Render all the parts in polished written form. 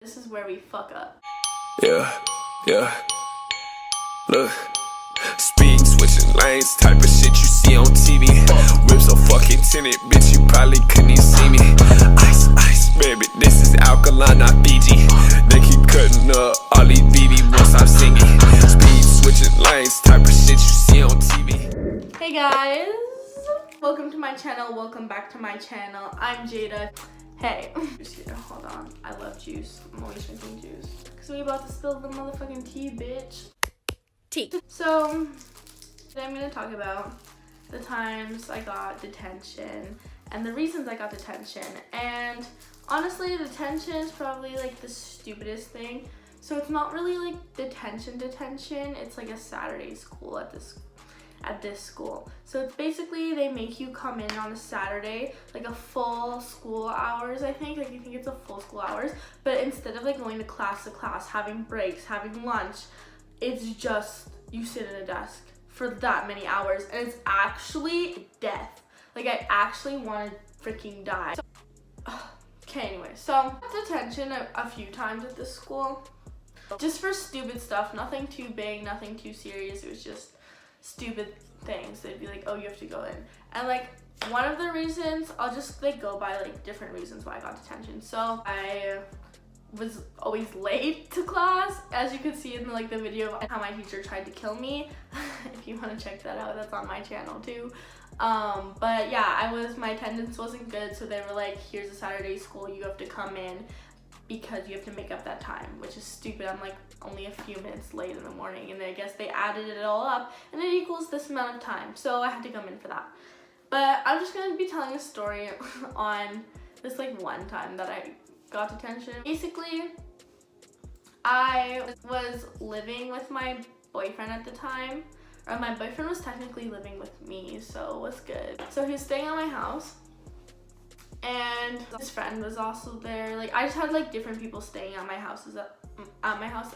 This is where we fuck up. Yeah. Look. Speed switching lanes, type of shit you see on TV. Whips so fucking tinted, bitch, you probably couldn't even see me. Ice, baby, this is alkaline, not Fiji. They keep cutting up, all these BB won't stop singing. Speed switching lanes, type of shit you see on TV. Hey guys, welcome to my channel, welcome back to my channel. I'm Jada. Hey, just here, hold on. I love juice. I'm always drinking juice. Cause we about to spill the motherfucking tea, bitch. Tea. So, today I'm gonna talk about the times I got detention and the reasons I got detention. And honestly, detention is probably like the stupidest thing. So it's not really like detention, it's like a Saturday school at this school. So it's basically they make you come in on a Saturday, like a full school hours, I think it's a full school hours, but instead of like going to class, having breaks, having lunch, it's just you sit at a desk for that many hours, and it's actually death. Like I actually want to freaking die. Okay, anyway, so detention a few times at this school, just for stupid stuff, nothing too big, nothing too serious. It was just stupid things. They'd be like, oh, you have to go in. And like one of the reasons, I'll just like go by like different reasons why I got detention. So I was always late to class, as you could see in like the video of how my teacher tried to kill me. If you want to check that out, that's on my channel too. But yeah, my attendance wasn't good, so they were like, here's a Saturday school, you have to come in because you have to make up that time, which is stupid. I'm like only a few minutes late in the morning, and I guess they added it all up and it equals this amount of time, so I had to come in for that. But I'm just going to be telling a story on this like one time that I got detention. Basically, I was living with my boyfriend at the time, or my boyfriend was technically living with me, so it was good. So he was staying at my house, and his friend was also there. Like I just had like different people staying at my house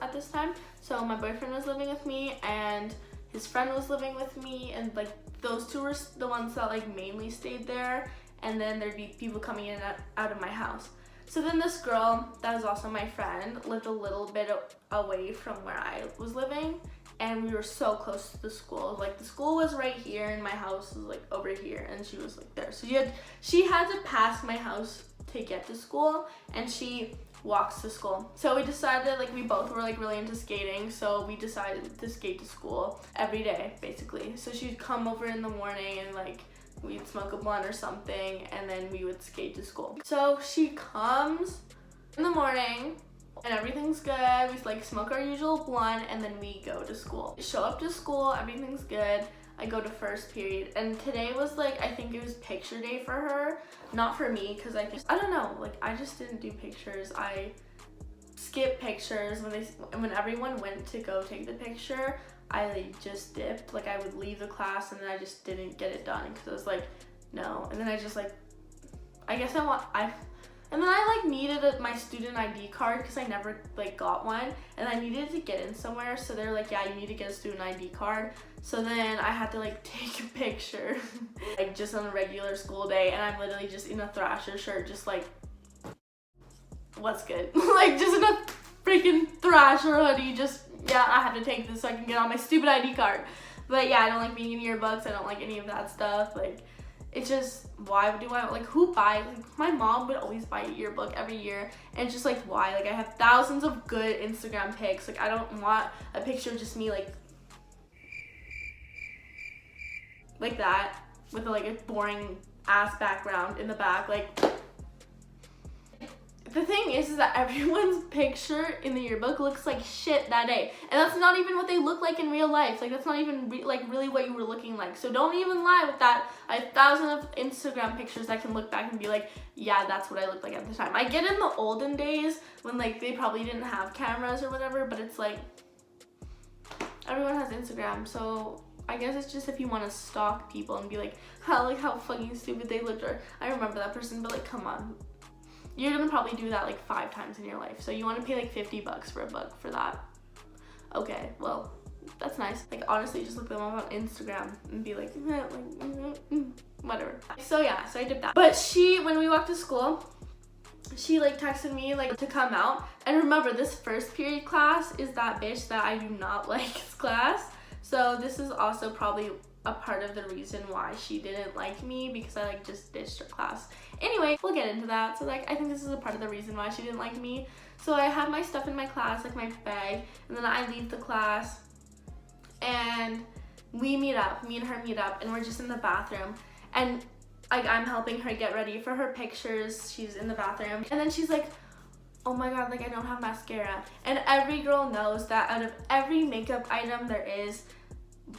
at this time. So my boyfriend was living with me and his friend was living with me, and like those two were the ones that like mainly stayed there, and then there'd be people coming in and out of my house. So then this girl that was also my friend lived a little bit away from where I was living, and we were so close to the school. Like the school was right here and my house was like over here, and she was like there. So she had to pass my house to get to school, and she walks to school. So we decided, like we both were like really into skating, so we decided to skate to school every day basically. So she'd come over in the morning and like we'd smoke a blunt or something, and then we would skate to school. So she comes in the morning and everything's good. We like smoke our usual blunt, and then we go to school. Show up to school, everything's good. I go to first period, and today was like, I think it was picture day for her, not for me, because I don't know, like I just didn't do pictures. I skipped pictures when everyone went to go take the picture. I like just dipped. Like I would leave the class and then I just didn't get it done because I was like, no. And then I just like, and then I like needed my student ID card because I never like got one, and I needed to get in somewhere. So they're like, yeah, you need to get a student ID card. So then I had to like take a picture like just on a regular school day, and I'm literally just in a Thrasher shirt, just like, what's good? Like just in a freaking Thrasher hoodie, just, yeah, I have to take this so I can get on my stupid ID card. But yeah, I don't like being in yearbooks. I don't like any of that stuff. Like, it's just, why do I, like, who buys, like, my mom would always buy a yearbook every year, and it's just like, why? Like, I have thousands of good Instagram pics. Like, I don't want a picture of just me, like that, with like a boring ass background in the back. Like, the thing is that everyone's picture in the yearbook looks like shit that day, and that's not even what they look like in real life. Like that's not even really what you were looking like. So don't even lie with that. I have thousands of Instagram pictures that can look back and be like, yeah, that's what I looked like at the time. I get in the olden days when like they probably didn't have cameras or whatever, but it's like everyone has Instagram, so I guess it's just if you want to stalk people and be like, how fucking stupid they looked, or I remember that person, but like, come on. You're gonna probably do that like 5 times in your life. So you wanna pay like $50 for a book for that. Okay, well, that's nice. Like honestly, just look them up on Instagram and be like, whatever. So yeah, so I did that. But when we walked to school, she like texted me like to come out. And remember, this first period class is that bitch that I do not like class. So this is also probably a part of the reason why she didn't like me, because I like just ditched her class. Anyway, we'll get into that. So like, I think this is a part of the reason why she didn't like me. So I have my stuff in my class, like my bag, and then I leave the class and we meet up, me and her meet up, and we're just in the bathroom. And like, I'm helping her get ready for her pictures. She's in the bathroom. And then she's like, oh my god, like I don't have mascara. And every girl knows that out of every makeup item there is,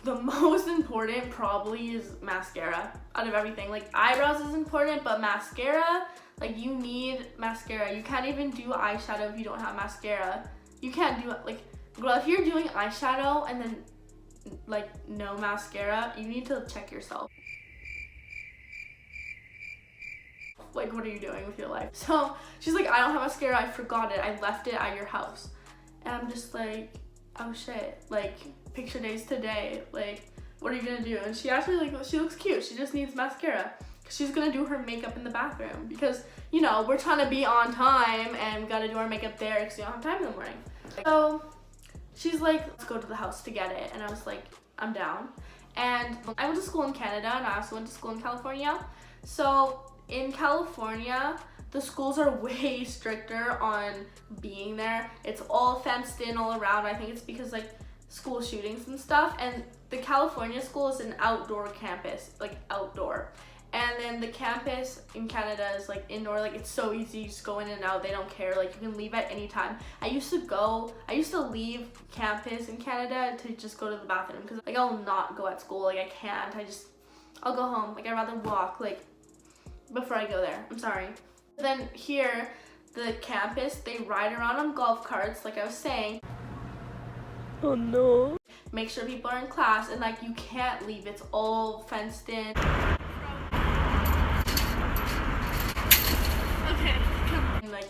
the most important probably is mascara out of everything. Like eyebrows is important, but mascara, like you need mascara. You can't even do eyeshadow if you don't have mascara. You can't do it. Like, girl, if you're doing eyeshadow and then like no mascara, you need to check yourself. Like, what are you doing with your life? So she's like, I don't have mascara, I forgot it, I left it at your house. And I'm just like, oh shit, like picture days today, like what are you gonna do? And she actually, like, she looks cute, she just needs mascara. She's gonna do her makeup in the bathroom because, you know, we're trying to be on time and we gotta do our makeup there because we don't have time in the morning. So she's like, let's go to the house to get it. And I was like, I'm down. And I went to school in Canada and I also went to school in California. So in California, the schools are way stricter on being there. It's all fenced in all around. I think it's because like school shootings and stuff. And the California school is an outdoor campus, like outdoor. And then the campus in Canada is like indoor, like it's so easy, you just go in and out, they don't care, like you can leave at any time. I used to leave campus in Canada to just go to the bathroom because like I'll not go at school, like I can't, I'll go home, like I'd rather walk, like before I go there, I'm sorry. Then here, the campus, they ride around on golf carts, like I was saying. Oh no. Make sure people are in class and like you can't leave, it's all fenced in. Like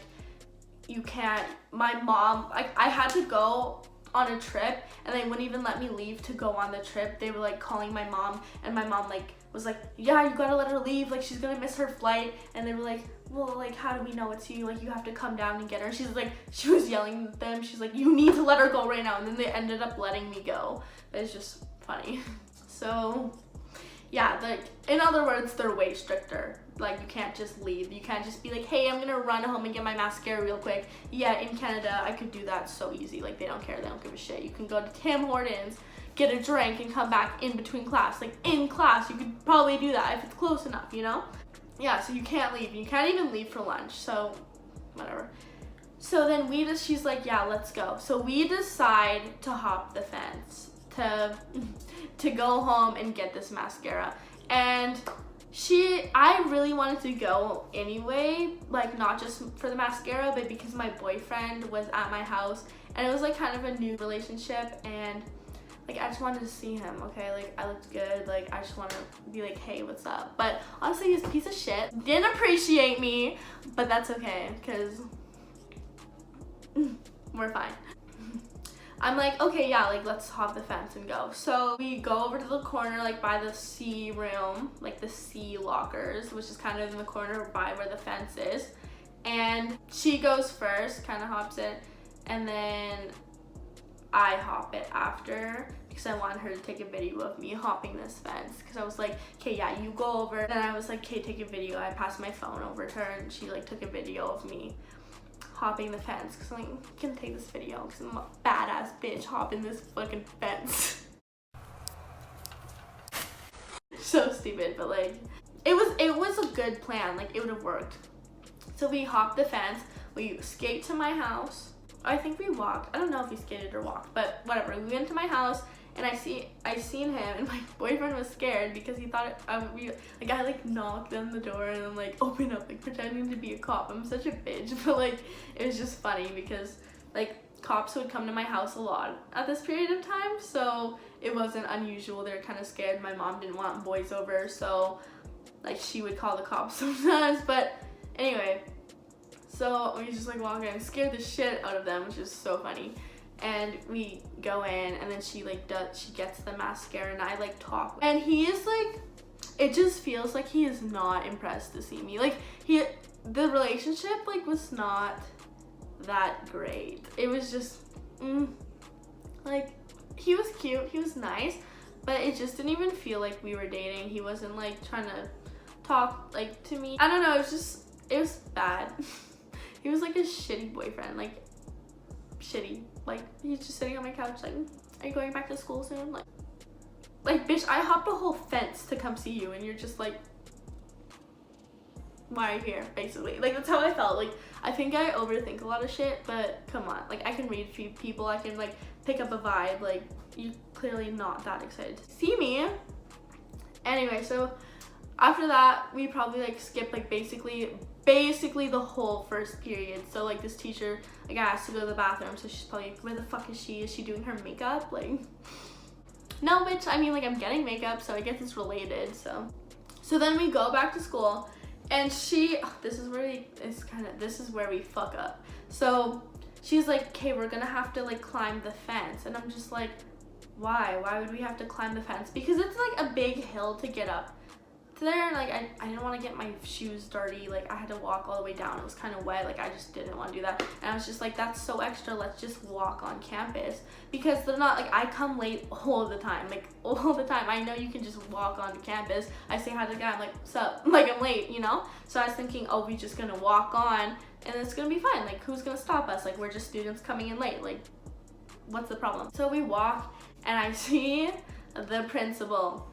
you can't, my mom, like I had to go on a trip and they wouldn't even let me leave to go on the trip. They were like calling my mom and my mom like was like, yeah, you gotta let her leave, like she's gonna miss her flight. And they were like, well, like how do we know it's you, like you have to come down and get her. She's like, she was yelling at them, she's like, you need to let her go right now. And then they ended up letting me go. It's just funny. So yeah, like in other words, they're way stricter. Like you can't just leave. You can't just be like, hey, I'm gonna run home and get my mascara real quick. Yeah, in Canada, I could do that so easy. Like they don't care, they don't give a shit. You can go to Tim Hortons, get a drink and come back in between class. Like in class, you could probably do that if it's close enough, you know? Yeah, so you can't leave. You can't even leave for lunch, so whatever. So then she's like, yeah, let's go. So we decide to hop the fence to go home and get this mascara. And I really wanted to go anyway, like not just for the mascara, but because my boyfriend was at my house and it was like kind of a new relationship and like I just wanted to see him, okay? Like I looked good, like I just want to be like, hey, what's up? But honestly, he's a piece of shit. Didn't appreciate me, but that's okay because we're fine. I'm like, okay, yeah, like let's hop the fence and go. So we go over to the corner, like by the C room, like the C lockers, which is kind of in the corner by where the fence is. And she goes first, kind of hops it, and then I hop it after because I wanted her to take a video of me hopping this fence. Because I was like, okay, yeah, you go over. And I was like, okay, take a video. I passed my phone over to her and she like took a video of me hopping the fence because I'm like, you can take this video because I'm a badass bitch hopping this fucking fence. So stupid, but like it was a good plan, like it would have worked. So we hopped the fence, we skate to my house. I think we walked, I don't know if we skated or walked, but whatever. We went to my house and I seen him and my boyfriend was scared because he thought I would be like, I like knocked on the door and then like open up, like pretending to be a cop. I'm such a bitch, but like it was just funny because like cops would come to my house a lot at this period of time, so it wasn't unusual. They were kind of scared. My mom didn't want boys over, so like she would call the cops sometimes. But anyway, so we just like walk in and scared the shit out of them, which is so funny. And we go in and then she gets the mascara and I like talk. And he is like, it just feels like he is not impressed to see me. Like the relationship like was not that great. It was just like he was cute, he was nice, but it just didn't even feel like we were dating. He wasn't like trying to talk like to me. I don't know, it was bad. He was like a shitty boyfriend, like shitty. Like he's just sitting on my couch like, are you going back to school soon? Like bitch, I hopped a whole fence to come see you and you're just like, why are you here, basically? Like that's how I felt. Like I think I overthink a lot of shit, but come on, like I can read people, I can like pick up a vibe. Like you clearly not that excited to see me. Anyway, so after that we probably like skipped like basically the whole first period. So like this teacher, like I asked to go to the bathroom, so she's probably like, where the fuck is she? Is she doing her makeup? Like no bitch, I mean like I'm getting makeup, so I guess it's related. So then we go back to school. And this is where we fuck up. So she's like, okay, we're gonna have to like climb the fence. And I'm just like, why would we have to climb the fence? Because it's like a big hill to get up to there. Like I didn't want to get my shoes dirty. Like I had to walk all the way down. It was kind of wet. Like I just didn't want to do that. And I was just like, that's so extra, let's just walk on campus. Because they're not like, I come late all the time, like all the time. I know you can just walk onto campus. I say hi to the guy, I'm like, what's up? Like I'm late, you know? So I was thinking, oh, we just gonna walk on and it's gonna be fine. Like who's gonna stop us? Like we're just students coming in late. Like what's the problem? So we walk and I see the principal.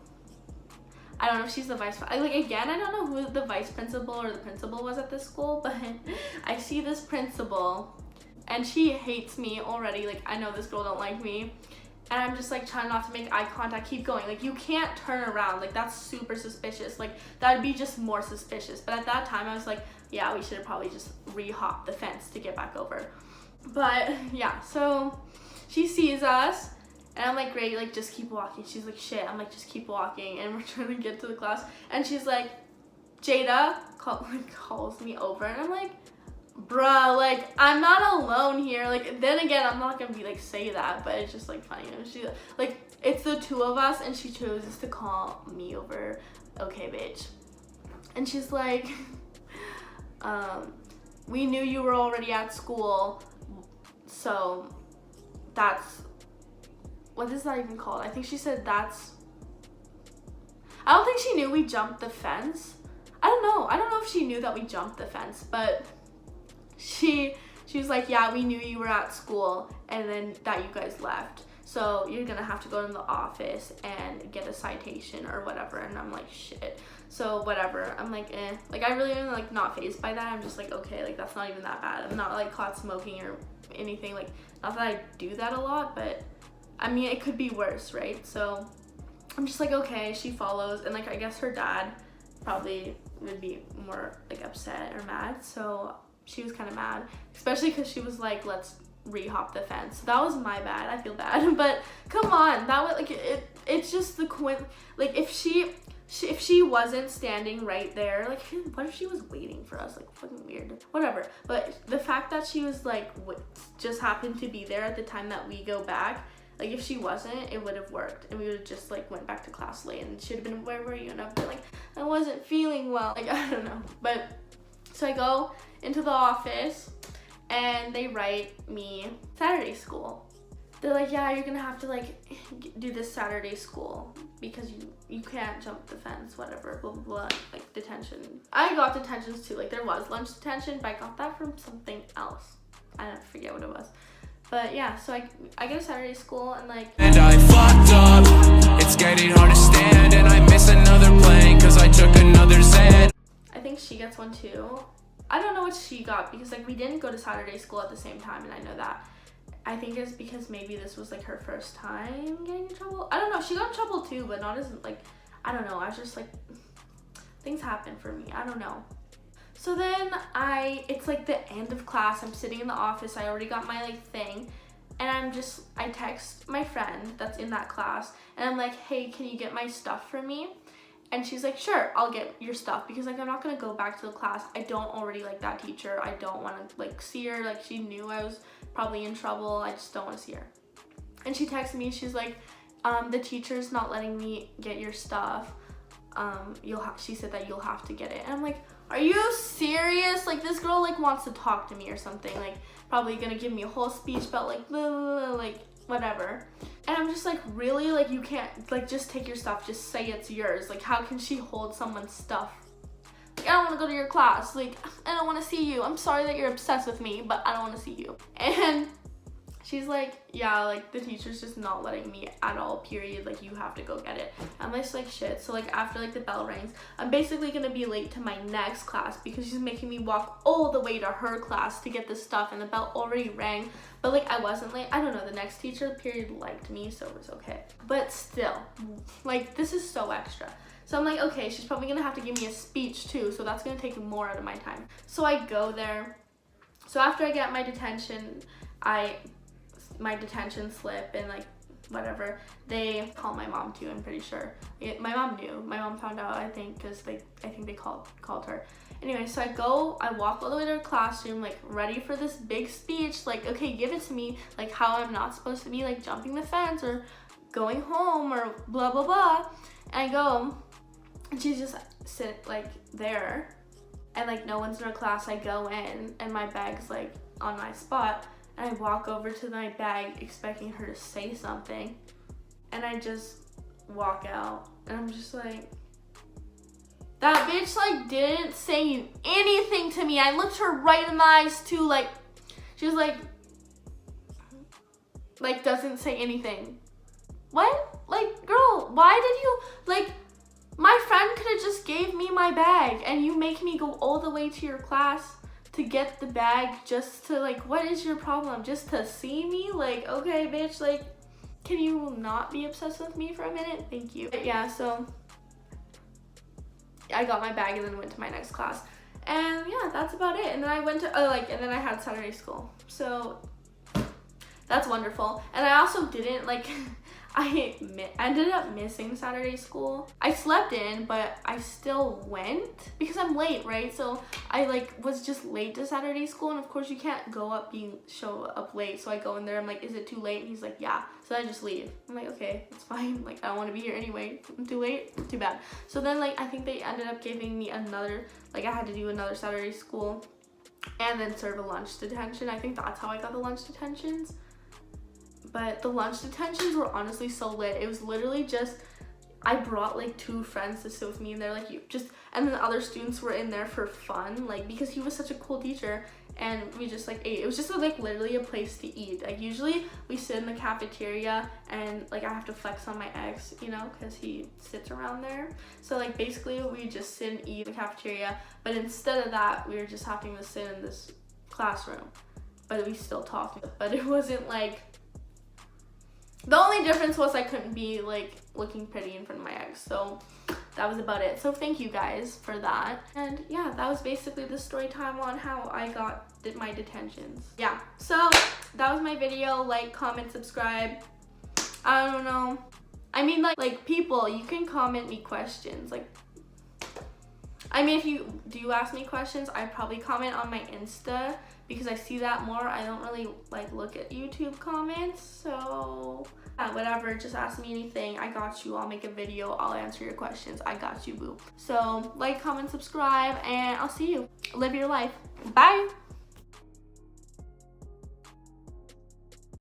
I don't know if she's the vice, like again, I don't know who the vice principal or the principal was at this school, but I see this principal and she hates me already. Like I know this girl don't like me and I'm just like trying not to make eye contact, keep going. Like you can't turn around, like that's super suspicious. Like that'd be just more suspicious. But at that time I was like, yeah, we should have probably just re-hopped the fence to get back over. But yeah, so she sees us. And I'm like, great, like just keep walking. She's like, shit. I'm like, just keep walking. And we're trying to get to the class. And she's like, Jada calls me over. And I'm like, bruh, like I'm not alone here. Like then again, I'm not gonna be like say that, but it's just like funny. And she like, it's the two of us and she chooses to call me over. Okay, bitch. And she's like, we knew you were already at school. So that's, what is that even called? I think she said I don't think she knew we jumped the fence. I don't know if she knew that we jumped the fence, but she was like, yeah, we knew you were at school and then that you guys left. So you're gonna have to go to the office and get a citation or whatever. And I'm like, shit. So whatever. I'm like, eh. Like I really am like not fazed by that. I'm just like, okay, like that's not even that bad. I'm not like caught smoking or anything. Like not that I do that a lot, but I mean, it could be worse, right? So I'm just like, okay, she follows. And like, I guess her dad probably would be more like upset or mad. So she was kind of mad, especially because she was like, let's re-hop the fence. That was my bad. I feel bad. But come on, that was like, it's just the like if she wasn't standing right there, like what if she was waiting for us? Like fucking weird. Whatever. But the fact that she was like just happened to be there at the time that we go back, like if she wasn't, it would have worked and we would have just like went back to class late and should have been, where were you? And I've been like, I wasn't feeling well. Like I don't know. But so I go into the office and they write me Saturday school. They're like, yeah, you're gonna have to like do this Saturday school because you can't jump the fence, whatever, blah blah blah, like detention. I got detentions too. Like there was lunch detention, but I got that from something else. I don't forget what it was. But yeah, so I go to Saturday school and like, And I fucked up. It's getting hard to stand and I miss another plane cause I took another Zen. I think she gets one too. I don't know what she got because like we didn't go to Saturday school at the same time and I know that. I think it's because maybe this was like her first time getting in trouble. I don't know, she got in trouble too, but not as like, I don't know, I was just like, things happen for me, I don't know. So then it's like the end of class, I'm sitting in the office, I already got my like thing, and I text my friend that's in that class, and I'm like, hey, can you get my stuff for me? And she's like, sure, I'll get your stuff, because like I'm not gonna go back to the class. I don't already like that teacher. I don't want to like see her. Like she knew I was probably in trouble. I just don't want to see her. And she texted me, she's like, the teacher's not letting me get your stuff. She said that you'll have to get it. And I'm like, are you serious? Like, this girl like wants to talk to me or something, like probably gonna give me a whole speech about like blah, blah, blah, like whatever. And I'm just like, really? Like, you can't like just take your stuff, just say it's yours. Like, how can she hold someone's stuff? Like, I don't want to go to your class. Like, I don't want to see you. I'm sorry that you're obsessed with me, but I don't want to see you. And she's like, yeah, like the teacher's just not letting me at all, period. Like, you have to go get it. I'm just like, shit. So like after like the bell rings, I'm basically gonna be late to my next class because she's making me walk all the way to her class to get this stuff, and the bell already rang. But like, I wasn't late. I don't know, the next teacher period liked me, so it was okay. But still, like, this is so extra. So I'm like, okay, she's probably gonna have to give me a speech too, so that's gonna take more out of my time. So I go there. So after I get my detention, my detention slip and like whatever, they call my mom too, I'm pretty sure. My mom knew. My mom found out, I think, because I think they called her. Anyway, so I walk all the way to her classroom, like ready for this big speech, like, okay, give it to me, like how I'm not supposed to be like jumping the fence or going home or blah blah blah. And I go, and she's just sit like there, and like no one's in her class. I go in and my bag's like on my spot, and I walk over to my bag expecting her to say something, and I just walk out, and I'm just like, that bitch like didn't say anything to me. I looked her right in the eyes too, like she was like doesn't say anything. What? Like, girl, why did you, like, my friend could have just gave me my bag and you make me go all the way to your class to get the bag just to, like, what is your problem? Just to see me? Like, okay, bitch, like, can you not be obsessed with me for a minute? Thank you. But yeah, so I got my bag and then went to my next class. And yeah, that's about it. And then I went to, and then I had Saturday school. So that's wonderful. And I also didn't, like, I ended up missing Saturday school. I slept in, but I still went because I'm late, right? So I like was just late to Saturday school, and of course you can't show up late. So I go in there, I'm like, is it too late? And he's like, yeah. So I just leave. I'm like, okay, it's fine. Like, I don't want to be here anyway. I'm too late, too bad. So then like I think they ended up giving me another, like I had to do another Saturday school and then serve a lunch detention. I think that's how I got the lunch detentions. But the lunch detentions were honestly so lit. It was literally just, I brought like 2 friends to sit with me, and they're like, and then the other students were in there for fun, like, because he was such a cool teacher, and we just like ate. It was just like literally a place to eat. Like, usually we sit in the cafeteria, and like I have to flex on my ex, you know, because he sits around there. So like basically we just sit and eat in the cafeteria, but instead of that, we were just having to sit in this classroom, but we still talked. But it wasn't like, the only difference was I couldn't be like looking pretty in front of my ex. So that was about it. So thank you guys for that. And yeah, that was basically the story time on how I did my detentions. Yeah, so that was my video. Like, comment, subscribe. I don't know. I mean, like people, you can comment me questions. Like, I mean, if you do ask me questions, I probably comment on my Insta because I see that more. I don't really like look at YouTube comments, so yeah, whatever, just ask me anything. I got you. I'll make a video. I'll answer your questions. I got you, boo. So like, comment, subscribe, and I'll see you. Live your life. Bye.